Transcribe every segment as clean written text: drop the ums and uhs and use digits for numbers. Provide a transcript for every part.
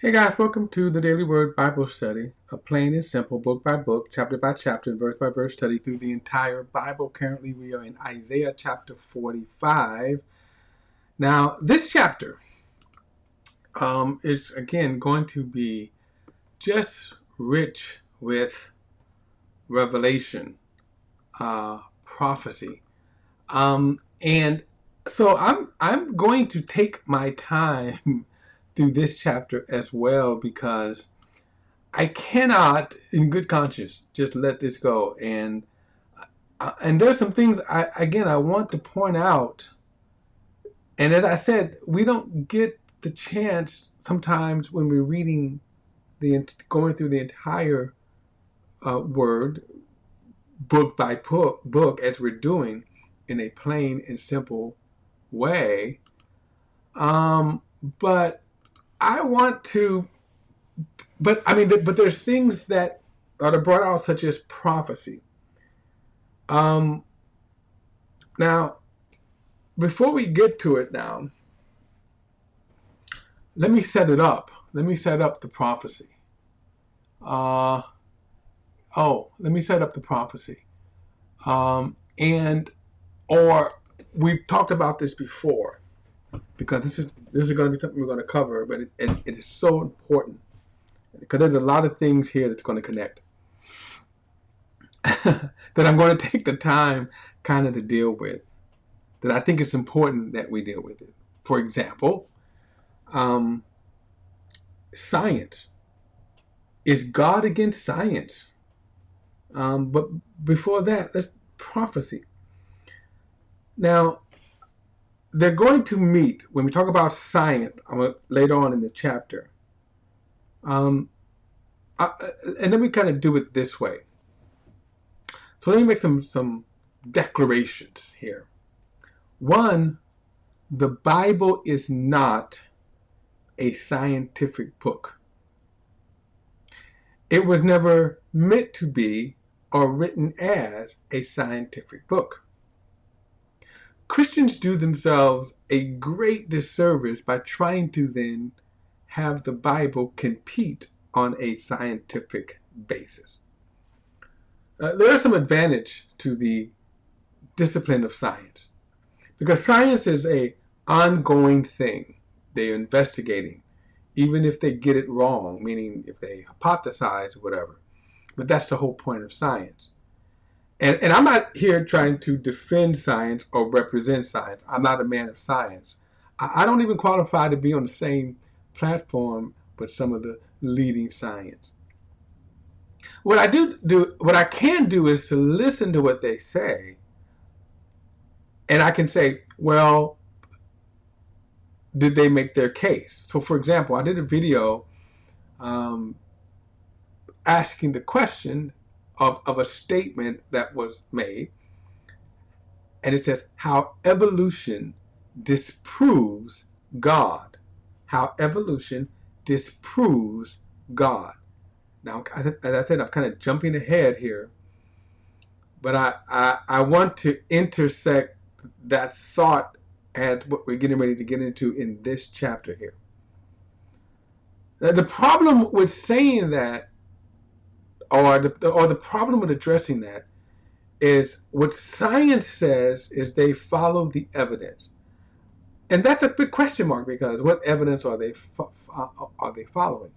Hey guys, welcome to the Daily Word Bible Study, a plain and simple, book by book, chapter by chapter, and verse by verse study through the entire Bible. Currently, we are in Isaiah chapter 45. Now, this chapter is again going to be just rich with revelation, prophecy, and so I'm going to take my time through this chapter as well because I cannot, in good conscience, just let this go. And there's some things I want to point out. And as I said, we don't get the chance sometimes when we're reading going through the entire word book by book as we're doing in a plain and simple way. But I want to. But I mean, but there's things that are brought out, such as prophecy. Um, Now, before we get to it now, let me set it up. Let me set up the prophecy. Uh, Let me set up the prophecy. And or we've talked about this before because this is going to be something we're going to cover, but it is so important because there's a lot of things here that's going to connect that I'm going to take the time kind of to deal with. That I think it's important that we deal with it. For example, um, science. Is God against science? But before that, let's prophecy. Now, they're going to meet when we talk about science. Later on in the chapter, um, and let me kind of do it this way. So let me make some declarations here. One, the Bible is not a scientific book. It was never meant to be or written as a scientific book. Christians do themselves a great disservice by trying to then have the Bible compete on a scientific basis. There is some advantage to the discipline of science because science is a ongoing thing. They're investigating, even if they get it wrong, meaning if they hypothesize or whatever. But that's the whole point of science. And I'm not here trying to defend science or represent science. I'm not a man of science. I don't even qualify to be on the same platform with some of the leading science. What I can do is to listen to what they say, and I can say, well, did they make their case? So, for example, I did a video um, asking the question of a statement that was made, and it says how evolution disproves God. How evolution disproves God. Now, as I said, I'm kind of jumping ahead here, but I want to intersect that thought as what we're getting ready to get into in this chapter here. Now, the problem with saying that, or the problem with addressing that, is what science says is they follow the evidence. And that's a big question mark because what evidence are they following?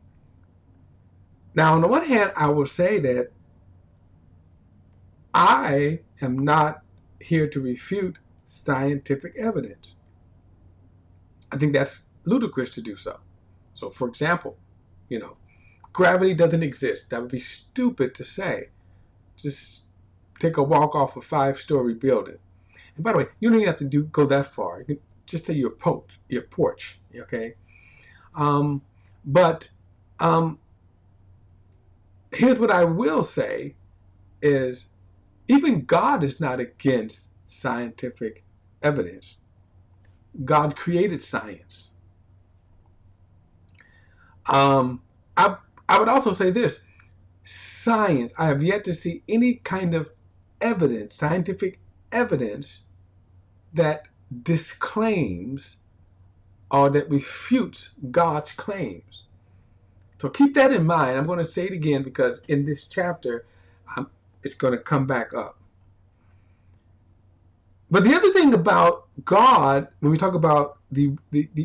Now, on the one hand, I will say that I am not here to refute scientific evidence. I think that's ludicrous to do so. So, for example, gravity doesn't exist. That would be stupid to say. Just take a walk off a 5-story building. And by the way, you don't even have to go that far. You can just say your porch, okay? Um, but um, here's what I will say is even God is not against scientific evidence. God created science. Um, I, I would also say this. Science, I have yet to see any kind of evidence, scientific evidence, that disclaims or that refutes God's claims. So keep that in mind. I'm going to say it again because in this chapter, it's going to come back up. But the other thing about God, when we talk about the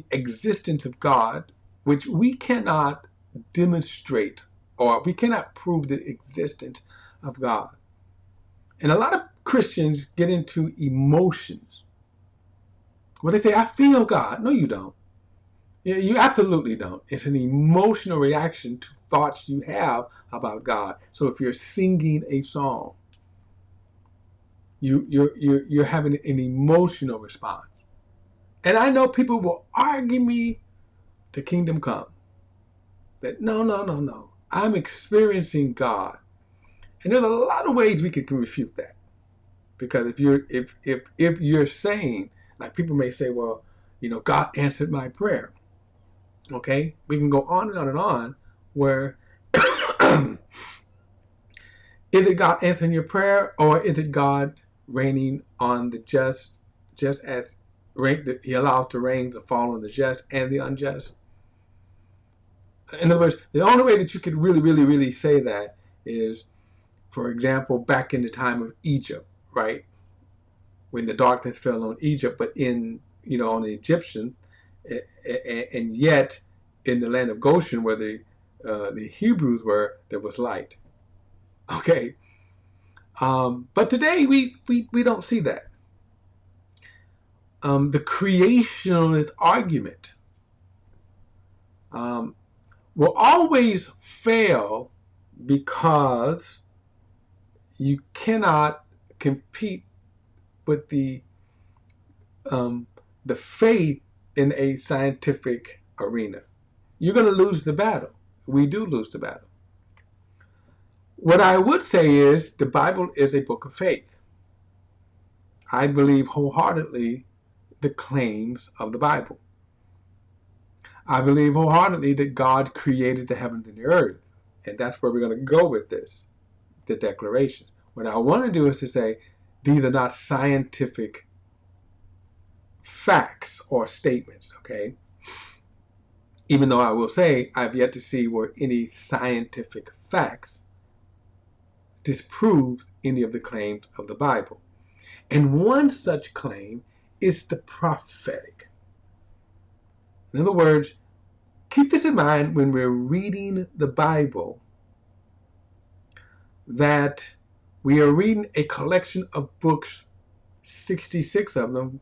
existence of God, which we cannot demonstrate or we cannot prove the existence of God. And a lot of Christians get into emotions. Well, they say, I feel God. No, you don't. You absolutely don't. It's an emotional reaction to thoughts you have about God. So if you're singing a song, you're having an emotional response. And I know people will argue me to kingdom come. That no. I'm experiencing God. And there's a lot of ways we can refute that. Because if you're saying, like people may say, well, God answered my prayer. Okay? We can go on and on and on where is it God answering your prayer, or is it God raining on the just as He allowed the rains to fall on the just and the unjust? In other words, the only way that you could really say that is, for example, back in the time of Egypt, right? When the darkness fell on Egypt, but on the Egyptian, and yet in the land of Goshen, where the Hebrews were, there was light. Okay, but today we don't see that. The creationist argument will always fail because you cannot compete with the faith in a scientific arena. You're going to lose the battle. We do lose the battle. What I would say is the Bible is a book of faith. I believe wholeheartedly the claims of the Bible. I believe wholeheartedly that God created the heavens and the earth. And that's where we're going to go with this, the declaration. What I want to do is to say these are not scientific facts or statements, okay? Even though I will say I've yet to see where any scientific facts disproves any of the claims of the Bible. And one such claim is the prophetic. In other words, keep this in mind when we're reading the Bible, that we are reading a collection of books, 66 of them,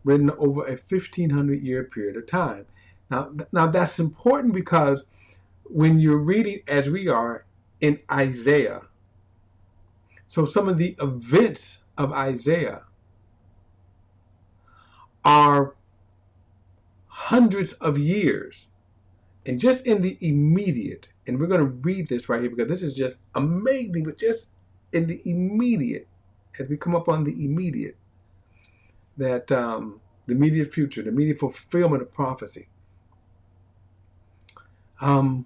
written over a 1,500-year period of time. Now that's important because when you're reading, as we are, in Isaiah, so some of the events of Isaiah are hundreds of years. And just in the immediate, and we're going to read this right here because this is just amazing, but just in the immediate, as we come up on the immediate, that the immediate future, the immediate fulfillment of prophecy, time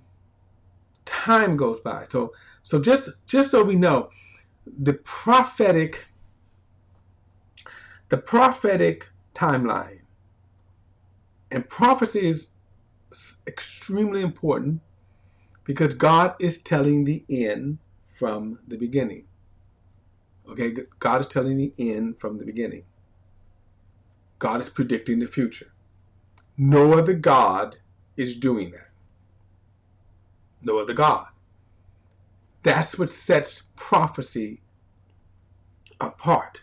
goes by. So just so we know, the prophetic timeline, and prophecy is extremely important because God is telling the end from the beginning. Okay, God is telling the end from the beginning. God is predicting the future. No other God is doing that. No other God. That's what sets prophecy apart.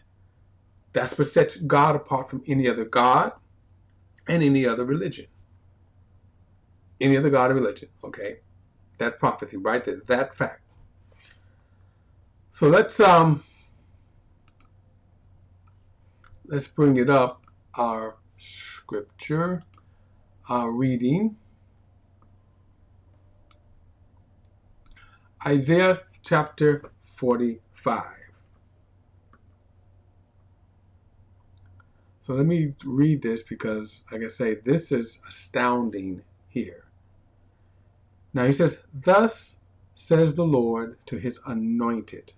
That's what sets God apart from any other God and any other religion. Any other God or religion, okay? That prophecy right there, that fact. So let's bring it up, our scripture, our reading. Isaiah chapter 45. So let me read this because, like I say, this is astounding here. Now he says, thus says the Lord to his anointed,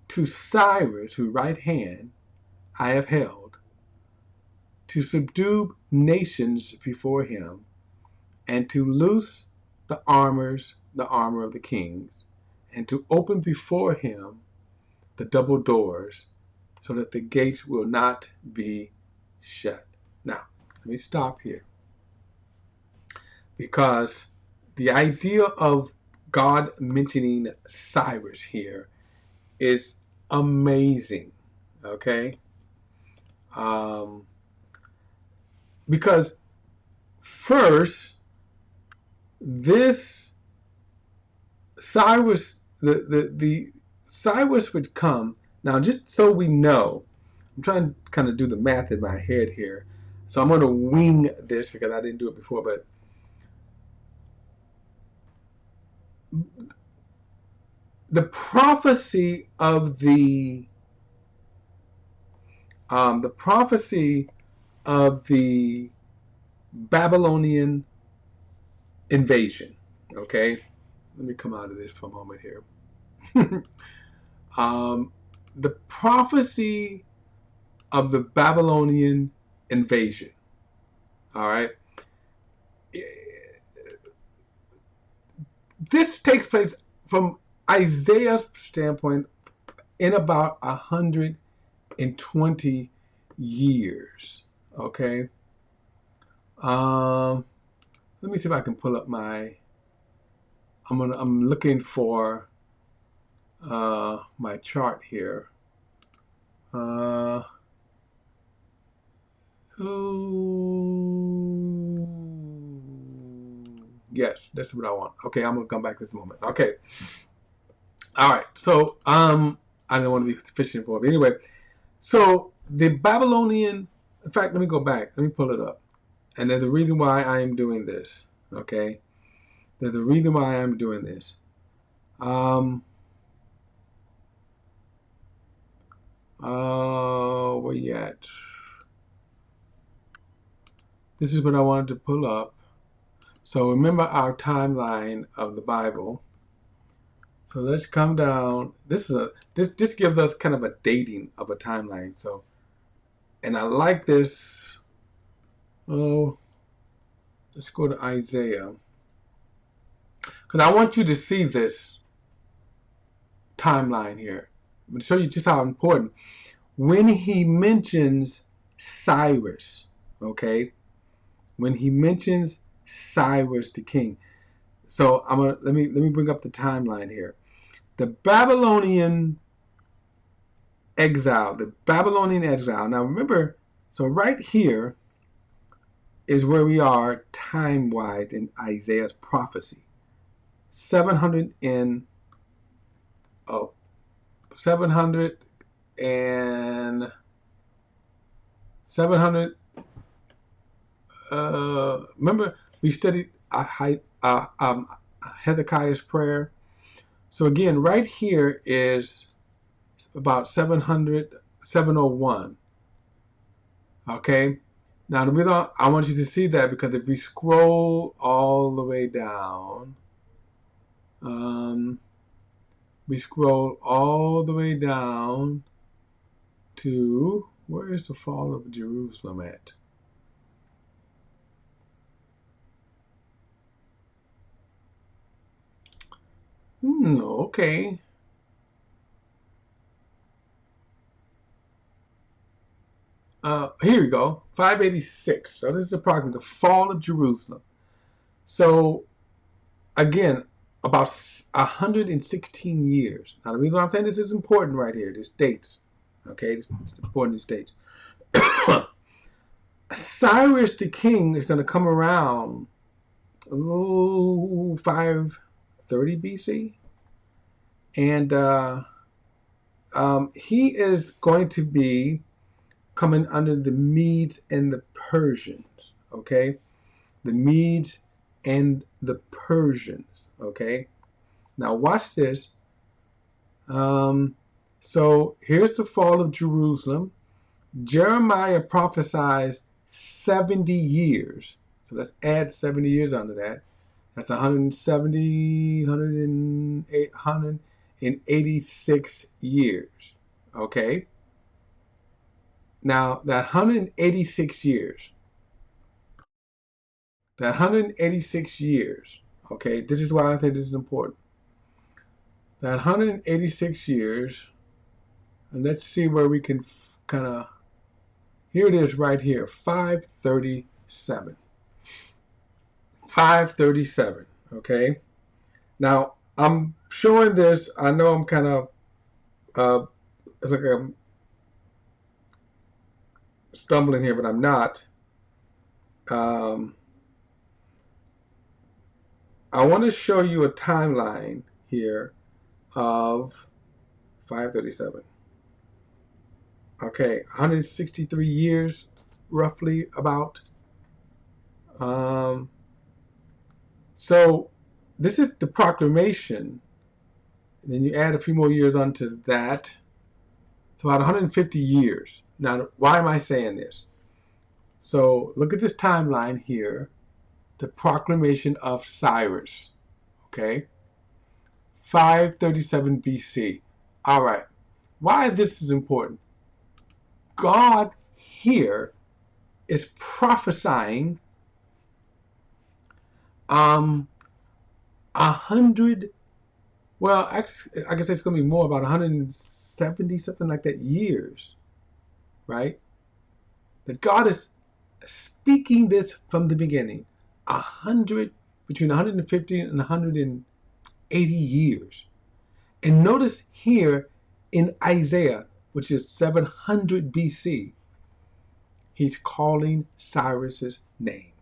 to Cyrus, whose right hand I have held, to subdue nations before him, and to loose the armor of the kings, and to open before him the double doors, so that the gates will not be shut. Now, let me stop here, because the idea of God mentioning Cyrus here is amazing. Okay, because first, this Cyrus, the Cyrus would come. Now, just so we know, I'm trying to kind of do the math in my head here, so I'm going to wing this because I didn't do it before. But the prophecy of the prophecy of the Babylonian invasion. Okay, let me come out of this for a moment here. The prophecy of the Babylonian invasion. All right, this takes place from Isaiah's standpoint in about 120 years. Okay. Let me see if I can pull up my. I'm looking for my chart here. Oh, yes, that's what I want. Okay, I'm gonna come back this moment. Okay, all right. So I don't want to be fishing for it. But anyway, so the Babylonian. In fact, let me go back. Let me pull it up. And there's a reason why I am doing this. Okay, there's a reason why I'm doing this. Where you at? This is what I wanted to pull up. So remember our timeline of the Bible. So let's come down. This gives us kind of a dating of a timeline. So, and I like this. Oh, let's go to Isaiah, because I want you to see this timeline here. I'm going to show you just how important. When he mentions Cyrus, okay, when he mentions Cyrus the king. So let me bring up the timeline here. The Babylonian exile. Now remember, so right here is where we are time-wise in Isaiah's prophecy. 700 and 700 and 700. Remember we studied Hezekiah's prayer. So again, right here is about 701. Okay. Now I want you to see that, because if we scroll all the way down, we scroll all the way down to, where is the fall of Jerusalem at? Okay. Here we go, 586. So this is approximately the fall of Jerusalem. So again, about 116 years. Now the reason why I'm saying this is important right here, this dates. Okay, it's important, these dates. Cyrus the king is going to come around 530 BC, and he is going to be coming under the Medes and the Persians. Okay, the Medes and the Persians. Okay, now watch this. So here's the fall of Jerusalem. Jeremiah prophesies 70 years. So let's add 70 years onto that. That's 170, 186 years. Okay. Now that 186 years, Okay, this is why I think this is important. That 186 years, and let's see where we can kind of, here it is right here, 537. 537, okay? Now, I'm showing this, I know I'm kind of, it's like I'm stumbling here, but I'm not. I want to show you a timeline here of 537. Okay, 163 years, roughly about. Um, so this is the proclamation. And then you add a few more years onto that. It's about 150 years. Now, why am I saying this? So look at this timeline here. The proclamation of Cyrus. Okay, 537 BC. All right. Why this is important? God here is prophesying 100, well, actually, I guess it's going to be more, about 170, something like that, years, right? That God is speaking this from the beginning, 100, between 150 and 180 years. And notice here in Isaiah, which is 700 BC, he's calling Cyrus's name.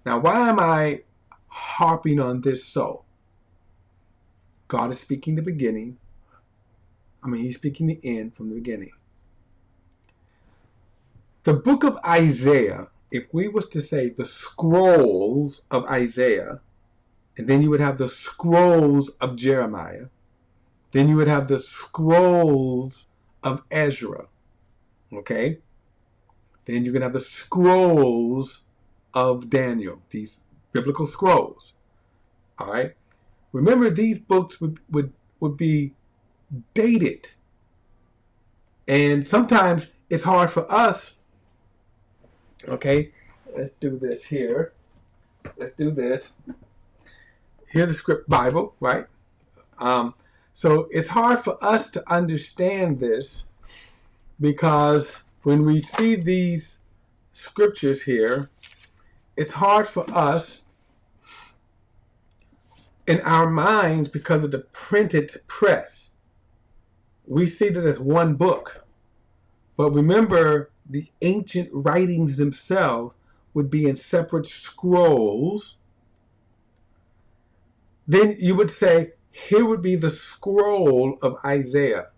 Now, why am I harping on this so? God is speaking the beginning. He's speaking the end from the beginning. The book of Isaiah, if we was to say the scrolls of Isaiah, and then you would have the scrolls of Jeremiah, then you would have the scrolls of Ezra, okay? Then you can have the scrolls of Daniel, these biblical scrolls, all right? Remember, these books would be dated. And sometimes it's hard for us, okay? Let's do this here. Let's do this. Here's the script Bible, right? So it's hard for us to understand this because when we see these scriptures here, it's hard for us in our minds because of the printed press. We see that as one book. But remember, the ancient writings themselves would be in separate scrolls. Then you would say, here would be the scroll of Isaiah.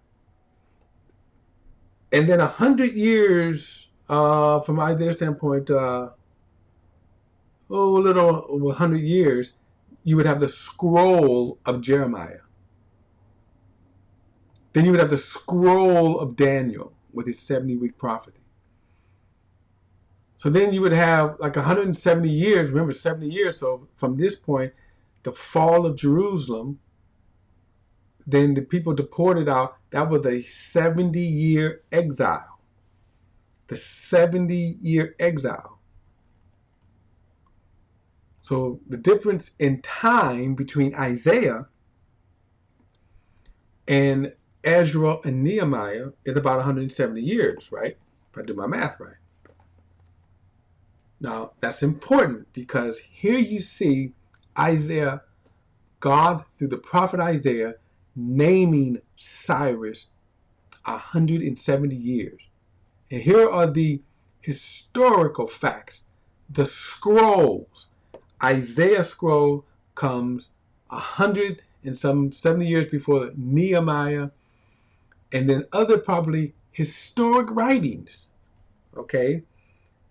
And then 100 years from Isaiah's standpoint, a little over 100 years, you would have the scroll of Jeremiah. Then you would have the scroll of Daniel with his 70-week prophecy. So then you would have like 170 years, remember 70 years, so from this point, the fall of Jerusalem, then the people deported out, that was a 70-year exile. The 70-year exile. So the difference in time between Isaiah and Ezra and Nehemiah is about 170 years, right? If I do my math right. Now, that's important because here you see Isaiah, God through the prophet Isaiah, naming Cyrus 170 years. And here are the historical facts. The scrolls. Isaiah scroll comes 100 and some 70 years before Nehemiah, and then other probably historic writings, okay,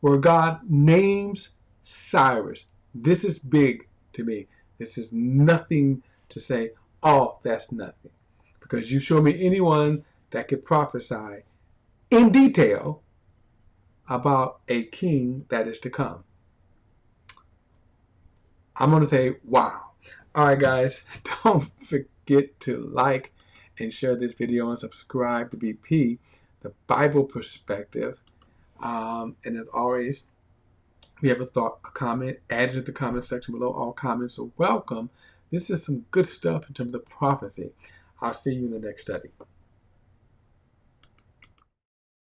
where God names Cyrus. This is big to me. This is nothing to say, oh, that's nothing. Because you show me anyone that could prophesy in detail about a king that is to come. I'm going to say, wow. All right, guys, don't forget to like and share this video and subscribe to BP, the Bible perspective. And as always, If you have a thought, a comment, add it in the comment section below. All comments are welcome. This is some good stuff in terms of prophecy. I'll see you in the next study.